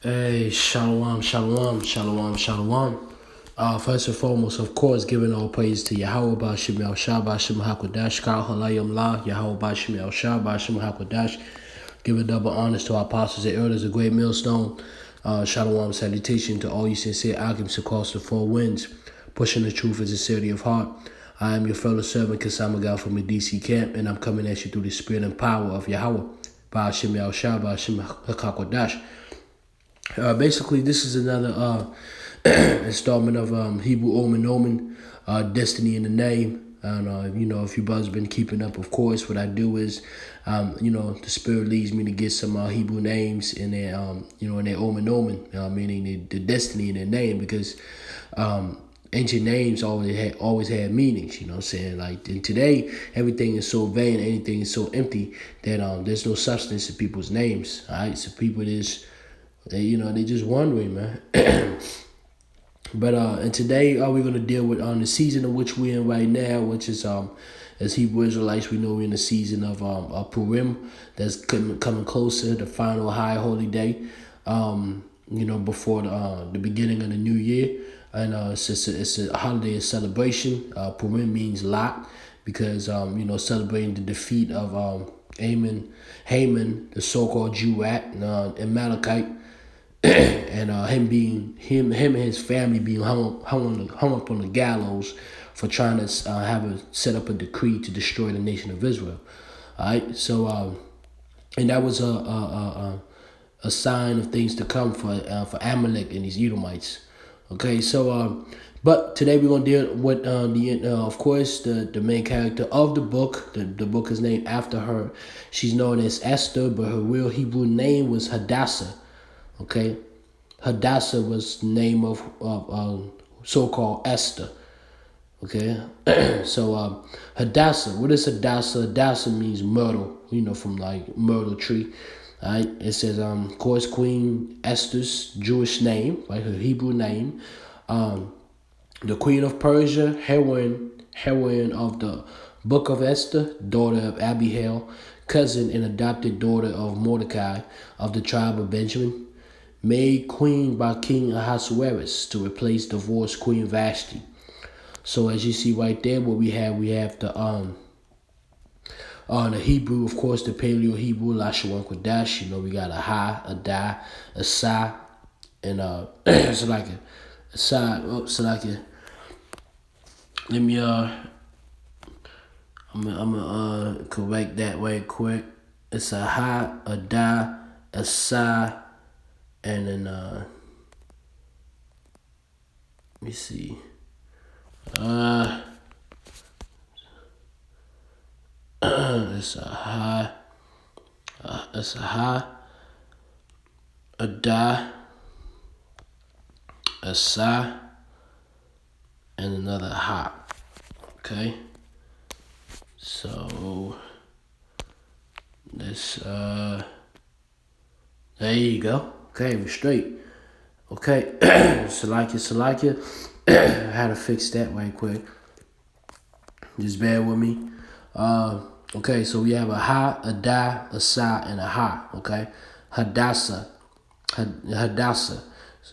Hey, shalom, shalom, shalom, shalom. First and foremost, of course, giving all praise to Yahweh Bashim Yal Shabbat Shem HaKodash, Kal Halayim La, Yahweh Bashim Yal Shabbat Shem HaKodash. Giving double honors to our apostles and elders, a great millstone. Shalom, salutation to all you sincere alchemists across the four winds, pushing the truth and sincerity of heart. I am your fellow servant, Kasamagal from the DC camp, and I'm coming at you through the spirit and power of Yahweh Bashim Yal Shabbat Shem HaKodash. Basically, this is another installment of Hebrew OMEN, Destiny in the Name. And, if you brothers been keeping up, of course, what I do is, the Spirit leads me to get some Hebrew names in their, in their OMEN, meaning the destiny in their name, because ancient names always had meanings, you know what I'm saying? Like, and today, everything is so vain, anything is so empty that there's no substance to people's names, all right? So people they just wondering, man. But and today we're gonna deal with the season in which we're in right now, which is as Hebrew Israelites, we know we're in the season of Purim that's coming closer, the final high holy day. Before the beginning of the new year, and it's a holiday of celebration. Purim means lot because celebrating the defeat of Haman, the so-called Jewat, and Amalekite. And him and his family being hung up on the gallows for trying to set up a decree to destroy the nation of Israel. All right, so and that was a sign of things to come for Amalek and these Edomites. Okay, so but today we're gonna deal with of course the main character of the book. The book is named after her. She's known as Esther, but her real Hebrew name was Hadassah. Okay, Hadassah was the name of so-called Esther. Okay, so Hadassah. What is Hadassah? Hadassah means myrtle. From like myrtle tree. All right. It says, of course, Queen Esther's Jewish name, right? Her Hebrew name. The Queen of Persia, heroine of the Book of Esther, daughter of Abihail, cousin and adopted daughter of Mordecai of the tribe of Benjamin. Made queen by King Ahasuerus to replace divorced Queen Vashti. So as you see right there, what we have the Hebrew, of course, the Paleo Hebrew, Lashawan Kodash. We got a Ha, a Da, a Sa, and it's like a Sa. It's like a. Let me I'm gonna correct that right quick. It's a Ha, a Da, a Sa. And then, let me see. It's a high, a da, a sa, and another ha. Okay. So this, there you go. Okay, we're straight. Okay, Salakia. I had to fix that right quick. Just bear with me. Okay, so we have a ha, a da, a sa, and a ha. Okay, Hadassah, Hadassah,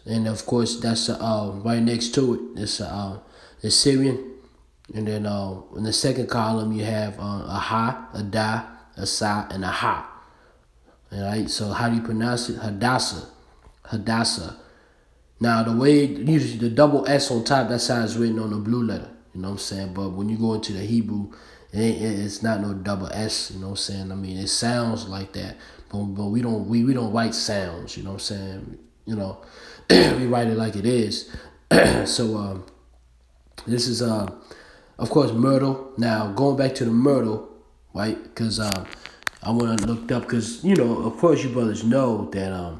and of course that's right next to it. It's the Syrian, and then in the second column you have a ha, a da, a sa, and a ha. All right, so how do you pronounce it? Hadassah. Hadassah. Now, the way, usually the double S on top, that's how it's written on the blue letter. You know what I'm saying? But when you go into the Hebrew, it's not no double S. You know what I'm saying? I mean, it sounds like that, but we don't write sounds. You know what I'm saying? We write it like it is. So this is of course Myrtle. Now going back to the Myrtle, right? Because I want to look up because of course you brothers know that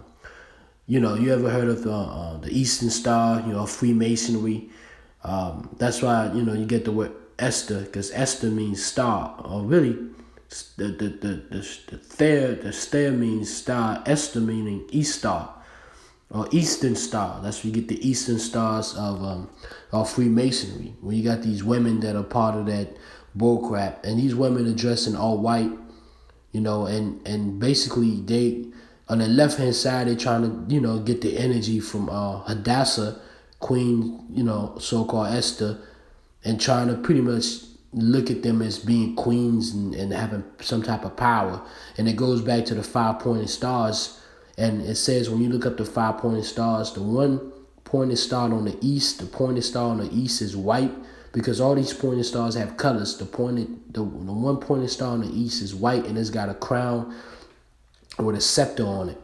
you ever heard of the Eastern Star? Freemasonry. That's why you get the word Esther, because Esther means star. Or really, the star means star. Esther meaning East Star or Eastern Star. That's where you get the Eastern Stars of Freemasonry. When you got these women that are part of that bullcrap, and these women are dressed in all white, and basically they On the left hand side, they're trying to, get the energy from Hadassah, Queen, so-called Esther, and trying to pretty much look at them as being queens and having some type of power. And it goes back to the 5-pointed stars. And it says when you look up the 5-pointed stars, the one pointed star on the east, the pointed star on the east is white, because all these pointed stars have colors. The one pointed star on the east is white, and it's got a crown with a scepter on it,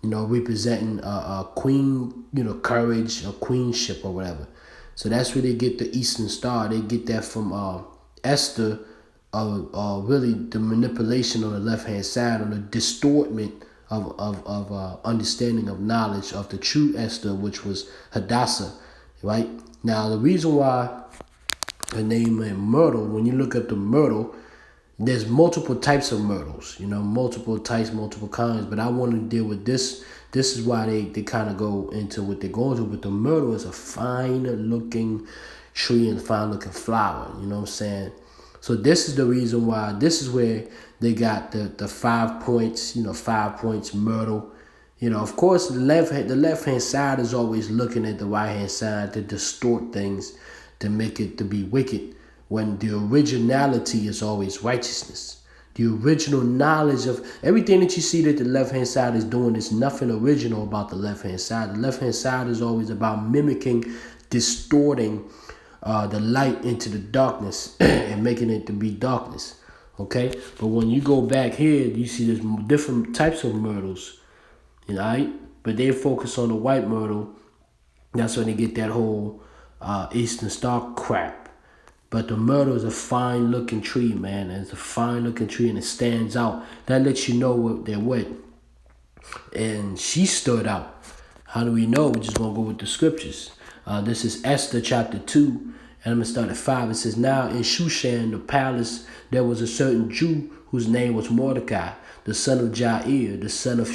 representing a queen, courage, or queenship or whatever. So that's where they get the Eastern Star. They get that from Esther, really the manipulation on the left-hand side, or the distortment of understanding of knowledge of the true Esther, which was Hadassah, right? Now, the reason why her name is Myrtle, when you look at the Myrtle, there's multiple types of myrtles, multiple types, multiple kinds, but I want to deal with this. This is why they kind of go into what they're going to, but the myrtle is a fine-looking tree and fine-looking flower, you know what I'm saying? So this is the reason why, this is where they got the 5 points, 5 points myrtle. Of course, the left-hand side is always looking at the right-hand side to distort things, to make it to be wicked, when the originality is always righteousness. The original knowledge of everything that you see that the left-hand side is doing, is nothing original about the left-hand side. The left-hand side is always about mimicking, distorting the light into the darkness and making it to be darkness. Okay? But when you go back here, you see there's different types of myrtles. Right? But they focus on the white myrtle. That's when they get that whole Eastern Star crap. But the myrtle is a fine-looking tree, man. It's a fine-looking tree, and it stands out. That lets you know what they're with. And she stood out. How do we know? We're just going to go with the scriptures. This is Esther chapter 2, and I'm going to start at 5. It says, Now in Shushan, the palace, there was a certain Jew whose name was Mordecai, the son of Jair, the son of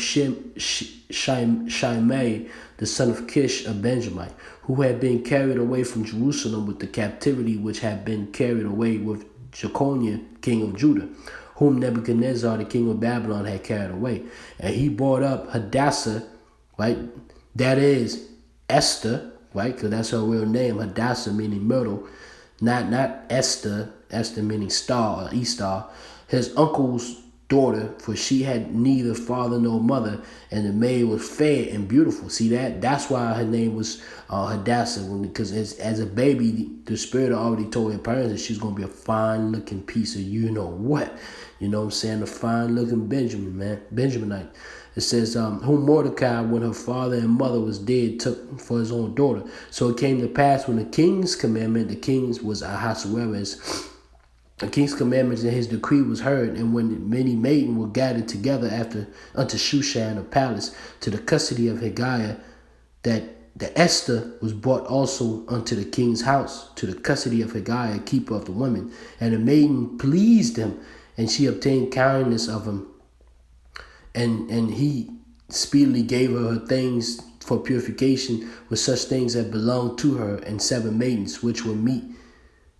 Shimei, the son of Kish, a Benjamite, who had been carried away from Jerusalem with the captivity which had been carried away with Jeconiah, king of Judah, whom Nebuchadnezzar, the king of Babylon, had carried away. And he brought up Hadassah, right? That is Esther, right? Because that's her real name, Hadassah, meaning myrtle, not Esther, Esther meaning star or Estar, his uncle's daughter, for she had neither father nor mother, and the maid was fair and beautiful. See that? That's why her name was Hadassah, because as a baby, the spirit already told her parents that she's going to be a fine-looking piece of you-know-what. You know what I'm saying? A fine-looking Benjaminite. It says, whom Mordecai, when her father and mother was dead, took for his own daughter. So it came to pass when the king's commandment, the king's was Ahasuerus, the king's commandments and his decree was heard, and when many maidens were gathered together unto Shushan the palace, to the custody of Hegiah, that the Esther was brought also unto the king's house, to the custody of Hegiah, keeper of the women. And the maiden pleased him, and she obtained kindness of him. And he speedily gave her things for purification, with such things that belonged to her, and 7 maidens, which were meet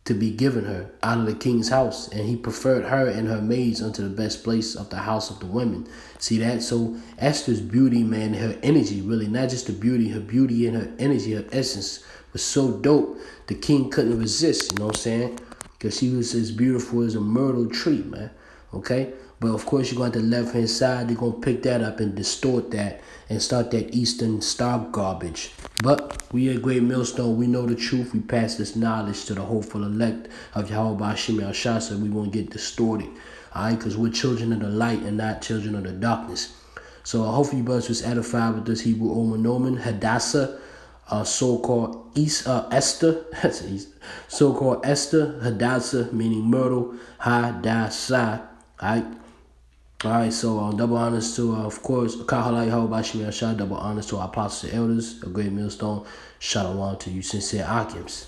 to be given her out of the king's house. And he preferred her and her maids unto the best place of the house of the women. See that? So Esther's beauty, man, her energy, really, not just the beauty, her beauty and her energy, her essence was so dope, the king couldn't resist, you know what I'm saying? Because she was as beautiful as a myrtle tree, man. Okay? But of course, you go on the left-hand side, they're going to pick that up and distort that and start that Eastern Star garbage. But we at Great Millstone, we know the truth. We pass this knowledge to the hopeful elect of Yahweh Hashem Yahshua, so we won't get distorted. All right? Because we're children of the light and not children of the darkness. So hopefully you brothers was edified with this Hebrew OMEN, Hadassah, so-called Esther, so-called Esther, Hadassah, meaning myrtle, Hadassah. All right, so double honors to, of course, Kahalai Hobashim Yashah, double honors to our apostles and elders, a Great Millstone. Shalom to you, sincere Akims.